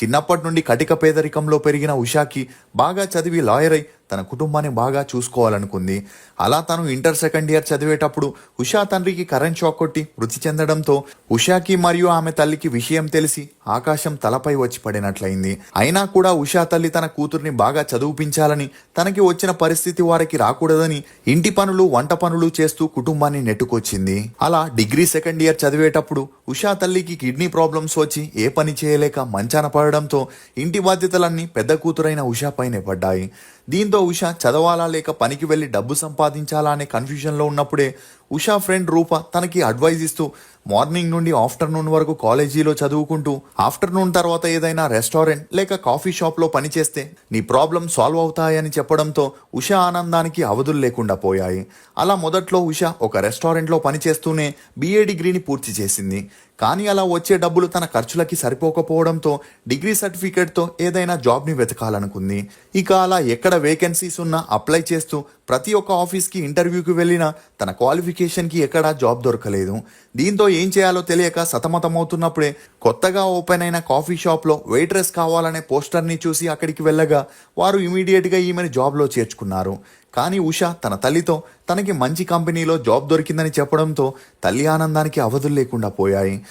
చిన్నప్పటి నుండి కటిక పేదరికంలో పెరిగిన ఉషాకి బాగా చదివి లాయర్ అయి తన కుటుంబాన్ని బాగా చూసుకోవాలనుకుంది. అలా తను ఇంటర్ సెకండ్ ఇయర్ చదివేటప్పుడు ఉషా తండ్రికి కరెంట్ షాక్ కొట్టి మృతి చెందడంతో ఉషాకి మరియు ఆమె తల్లికి విషయం తెలిసి ఆకాశం తలపై వచ్చి పడినట్లయింది. అయినా కూడా ఉషా తల్లి తన కూతుర్ని బాగా చదివించాలని, తనకి వచ్చిన పరిస్థితి వారికి రాకూడదని ఇంటి పనులు వంట పనులు చేస్తూ కుటుంబాన్ని నెట్టుకొచ్చింది. అలా డిగ్రీ సెకండ్ ఇయర్ చదివేటప్పుడు ఉషా తల్లికి కిడ్నీ ప్రాబ్లమ్స్ వచ్చి ఏ పని చేయలేక మంచాన పడడంతో ఇంటి బాధ్యతలన్నీ పెద్ద కూతురైన ఉషా పైనే పడ్డాయి. దీంతో ఉషా చదవాలా లేక పనికి వెళ్లి డబ్బు సంపాదించాలా అనే కన్ఫ్యూజన్లో ఉన్నప్పుడే ఉషా ఫ్రెండ్ రూప తనకి అడ్వైజ్ ఇస్తూ మార్నింగ్ నుండి ఆఫ్టర్నూన్ వరకు కాలేజీలో చదువుకుంటూ ఆఫ్టర్నూన్ తర్వాత ఏదైనా రెస్టారెంట్ లేక కాఫీ షాప్లో పనిచేస్తే నీ ప్రాబ్లం సాల్వ్ అవుతాయని చెప్పడంతో ఉషా ఆనందానికి అవధులు లేకుండా పోయాయి. అలా మొదట్లో ఉషా ఒక రెస్టారెంట్లో పనిచేస్తూనే BA డిగ్రీని పూర్తి చేసింది. కానీ అలా వచ్చే డబ్బులు తన ఖర్చులకి సరిపోకపోవడంతో డిగ్రీ సర్టిఫికేట్తో ఏదైనా జాబ్ని వెతకాలనుకుంది. ఇక అలా ఎక్కడ వేకెన్సీస్ ఉన్నా అప్లై చేస్తూ ప్రతి ఒక్క ఆఫీస్కి ఇంటర్వ్యూకి వెళ్ళినా తన క్వాలిఫికేషన్కి ఎక్కడా జాబ్ దొరకలేదు. దీంతో ఏం చేయాలో తెలియక సతమతమవుతున్నప్పుడే కొత్తగా ఓపెన్ అయిన కాఫీ షాప్లో వెయిట్రెస్ కావాలనే పోస్టర్ని చూసి అక్కడికి వెళ్ళగా వారు ఇమీడియట్గా ఈమెను జాబ్లో చేర్చుకున్నారు. కానీ ఉషా తన తల్లితో తనకి మంచి కంపెనీలో జాబ్ దొరికిందని చెప్పడంతో తల్లి ఆనందానికి అవధులు లేకుండా పోయాయి.